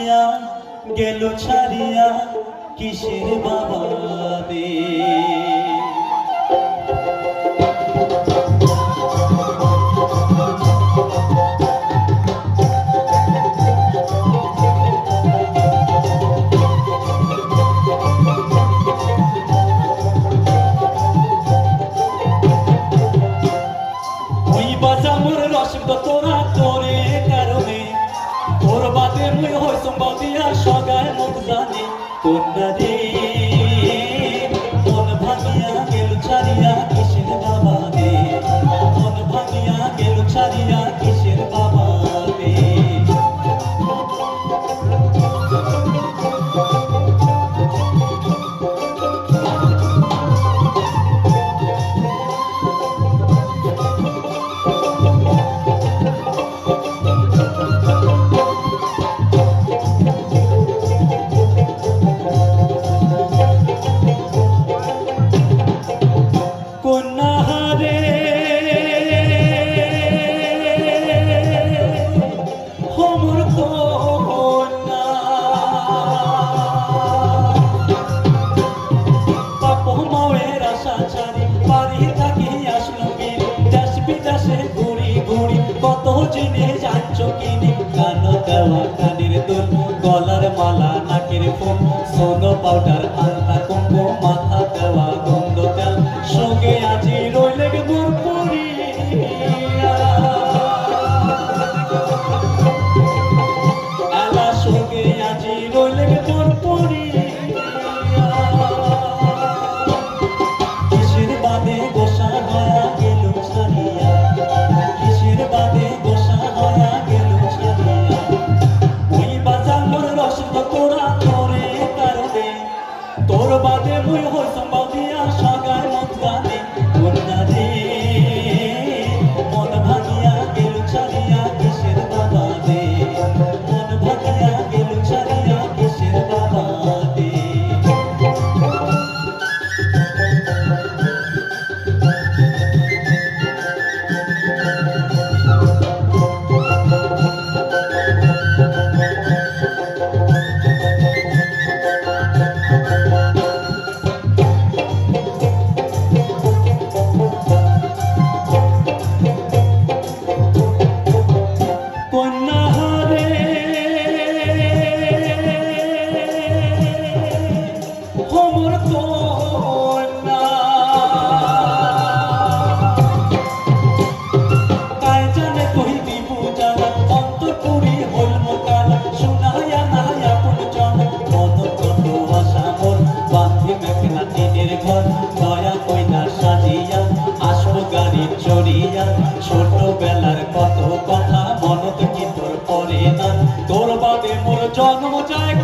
ভাঙিয়া গেল ছাড়িয়া কিসের বাবা দে তোরা তোরে কারণে তোর বাদে মুই হই সম্বাদিয়া সগায় মুখ জানি কন্যা রে মন ভাঙিয়া গেল ছাড়িয়া কিসের বাবা দে মন ভাঙিয়া গেল ছাড়িয়া কিসের বাবা দে কত জেনে যাচ্ছ কিনে কানো দেওয়া কানের দুল গলার মালা নাকের ফুল সোনো পাউডার আলতা কুঙ্কু মাথা দেওয়া গন্ধ তেল সঙ্গে আজি রইলে মোর পরিয়া আলা সঙ্গে আজি রইলে মোর পরিয়া কিসের বাদে গোসা হয়া গেল ছাড়িয়া কিসের বাদে গোসা হয়া গেল ছাড়িয়া ওই বাজার মোর রসদ তোরা তোরে কারণে তোর বাদে মুই হই সম্বাদিয়া সগায় মত জানে কন্যা রে মন ভাঙিয়া গেল ছাড়িয়া কিসের বাবা দে মন ভাঙিয়া গেল ছাড়িয়া কিসের বাবা দে ছোটবেলার কত কথা মনত কি তোর পরে না তোর বাদে মোর জন্ম যায়